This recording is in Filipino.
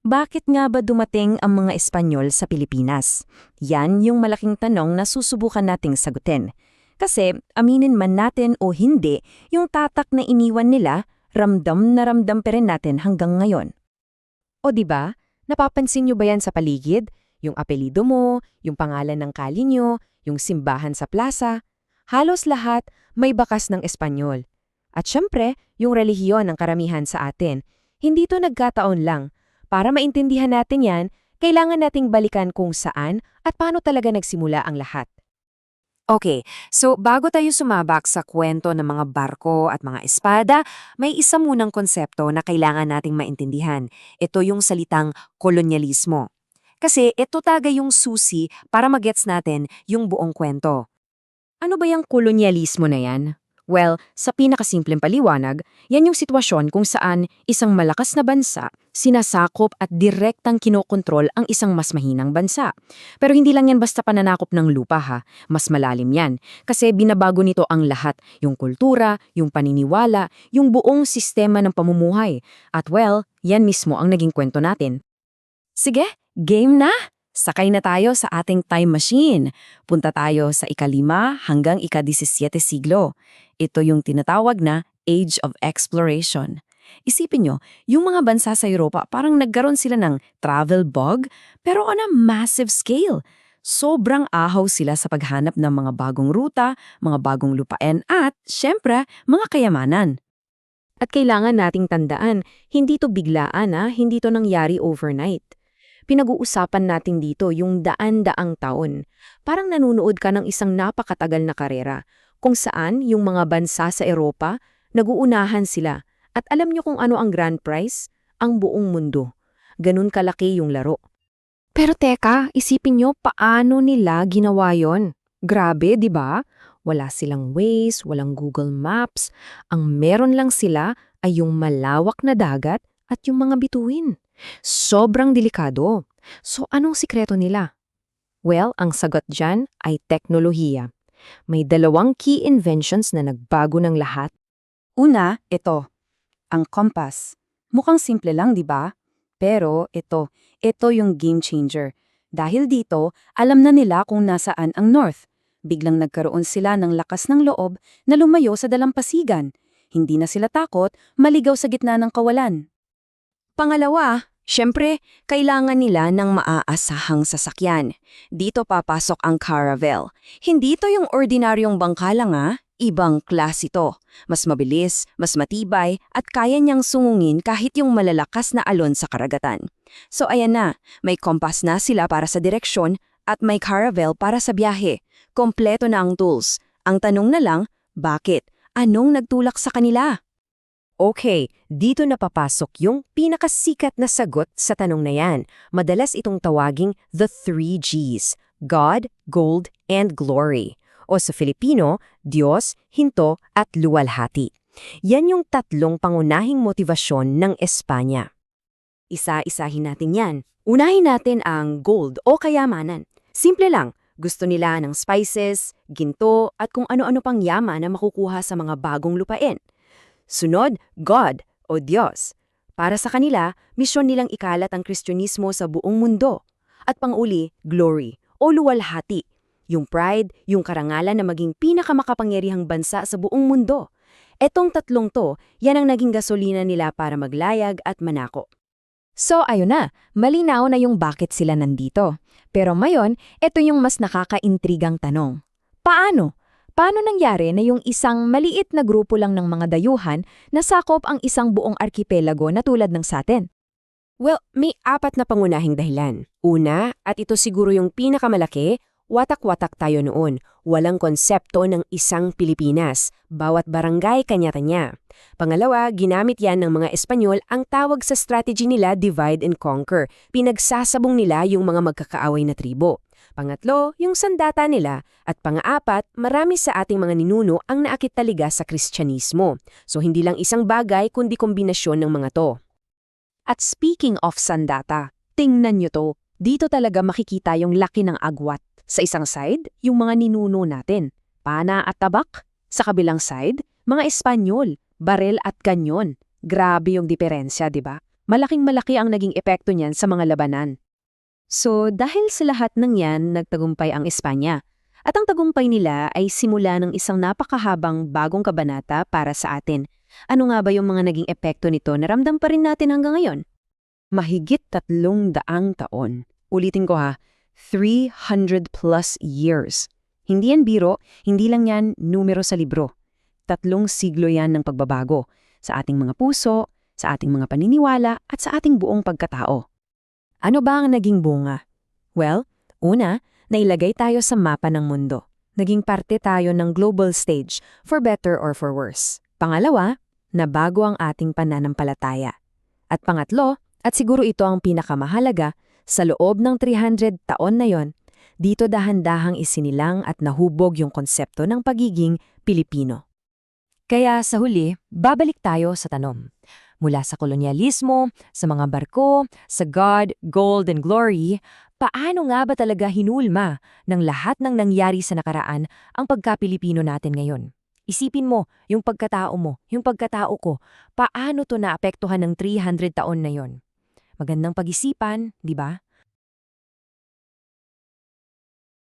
Bakit nga ba dumating ang mga Espanyol sa Pilipinas? Yan yung malaking tanong na susubukan nating sagutin. Kasi aminin man natin o hindi, yung tatak na iniwan nila, ramdam na ramdam pa rin natin hanggang ngayon. O di ba? Napapansin nyo ba yan sa paligid? Yung apelido mo, yung pangalan ng kali nyo, yung simbahan sa plaza. Halos lahat may bakas ng Espanyol. At syempre, yung relihiyon ng karamihan sa atin. Hindi to nagkataon lang. Para maintindihan natin yan, kailangan nating balikan kung saan at paano talaga nagsimula ang lahat. Okay, so bago tayo sumabak sa kwento ng mga barko at mga espada, may isa munang konsepto na kailangan nating maintindihan. Ito yung salitang kolonyalismo. Kasi ito taga yung susi para magets natin yung buong kwento. Ano ba yung kolonyalismo na yan? Well, sa pinakasimpleng paliwanag, yan yung sitwasyon kung saan isang malakas na bansa sinasakop at direktang kinokontrol ang isang mas mahinang bansa. Pero hindi lang yan basta pananakop ng lupa ha, mas malalim yan. Kasi binabago nito ang lahat, yung kultura, yung paniniwala, yung buong sistema ng pamumuhay. At well, yan mismo ang naging kwento natin. Sige, game na! Sakay na tayo sa ating time machine. Punta tayo sa ika-5 hanggang ika-17 siglo. Ito yung tinatawag na Age of Exploration. Isipin nyo, yung mga bansa sa Europa parang nagkaroon sila ng travel bug pero on a massive scale. Sobrang ahaw sila sa paghanap ng mga bagong ruta, mga bagong lupain at, syempre, mga kayamanan. At kailangan nating tandaan, hindi to biglaan hindi to nangyari overnight. Pinag-uusapan natin dito yung daan-daang taon. Parang nanunood ka ng isang napakatagal na karera, kung saan yung mga bansa sa Europa, naguunahan sila. At alam nyo kung ano ang grand prize? Ang buong mundo. Ganun kalaki yung laro. Pero teka, isipin nyo paano nila ginawa yon? Grabe, di ba? Wala silang Waze, walang Google Maps. Ang meron lang sila ay yung malawak na dagat at yung mga bituin. Sobrang delikado. So anong sikreto nila? Well, ang sagot dyan ay teknolohiya. May 2 key inventions na nagbago ng lahat. Una, ito, ang compass. Mukhang simple lang, di ba? Pero ito yung game changer. Dahil dito, alam na nila kung nasaan ang north. Biglang nagkaroon sila ng lakas ng loob na lumayo sa dalampasigan. Hindi na sila takot, maligaw sa gitna ng kawalan. Pangalawa, syempre, kailangan nila ng maaasahang sasakyan. Dito papasok ang caravel. Hindi to yung ordinaryong bangka lang ibang klase ito. Mas mabilis, mas matibay, at kaya niyang sungungin kahit yung malalakas na alon sa karagatan. So ayan na, may compass na sila para sa direksyon at may caravel para sa biyahe. Kompleto na ang tools. Ang tanong na lang, bakit? Anong nagtulak sa kanila? Okay, dito na papasok yung pinakasikat na sagot sa tanong na yan. Madalas itong tawaging the 3 Gs, God, Gold, and Glory. O sa Filipino, Diyos, Hinto, at Luwalhati. Yan yung 3 pangunahing motibasyon ng Espanya. Isa-isahin natin yan. Unahin natin ang gold o kayamanan. Simple lang, gusto nila ng spices, ginto, at kung ano-ano pang yaman na makukuha sa mga bagong lupain. Sunod, God o Diyos. Para sa kanila, misyon nilang ikalat ang Kristyanismo sa buong mundo. At pang-uli, glory o luwalhati. Yung pride, yung karangalan na maging pinakamakapangyarihang bansa sa buong mundo. Etong 3 to, yan ang naging gasolina nila para maglayag at manako. So ayun na, malinaw na yung bakit sila nandito. Pero ngayon, ito yung mas nakakaintrigang tanong. Paano? Paano nangyari na yung isang maliit na grupo lang ng mga dayuhan nasakop ang isang buong arkipelago na tulad ng satin? Well, may 4 na pangunahing dahilan. Una, at ito siguro yung pinakamalaki, watak-watak tayo noon. Walang konsepto ng isang Pilipinas. Bawat barangay kanya-kanya. Pangalawa, ginamit yan ng mga Espanyol ang tawag sa strategy nila divide and conquer. Pinagsasabong nila yung mga magkakaaway na tribo. Pangatlo, yung sandata nila. At pang-4, marami sa ating mga ninuno ang naakit talaga sa Kristyanismo. So hindi lang isang bagay kundi kombinasyon ng mga to. At speaking of sandata, tingnan nyo to. Dito talaga makikita yung laki ng agwat. Sa isang side, yung mga ninuno natin. Pana at tabak. Sa kabilang side, mga Espanyol, barel at kanyon. Grabe yung diferensya, di ba? Malaking-malaki ang naging epekto niyan sa mga labanan. So, dahil sa lahat ng yan, nagtagumpay ang Espanya. At ang tagumpay nila ay simula ng isang napakahabang bagong kabanata para sa atin. Ano nga ba yung mga naging epekto nito na ramdam pa rin natin hanggang ngayon? Mahigit 300 taon. Ulitin ko ha, 300 plus years. Hindi yan biro, hindi lang yan numero sa libro. 3 siglo yan ng pagbabago sa ating mga puso, sa ating mga paniniwala at sa ating buong pagkatao. Ano ba ang naging bunga? Well, una, nailagay tayo sa mapa ng mundo. Naging parte tayo ng global stage, for better or for worse. Pangalawa, nabago ang ating pananampalataya. At pangatlo, at siguro ito ang pinakamahalaga, sa loob ng 300 taon na yon, dito dahan-dahang isinilang at nahubog yung konsepto ng pagiging Pilipino. Kaya sa huli, babalik tayo sa tanong. Mula sa kolonyalismo, sa mga barko, sa God, gold, and glory, paano nga ba talaga hinulma ng lahat ng nangyari sa nakaraan ang pagka-Pilipino natin ngayon? Isipin mo, yung pagkatao mo, yung pagkatao ko, paano to naapektuhan ng 300 taon na yon? Magandang pag-isipan, di ba?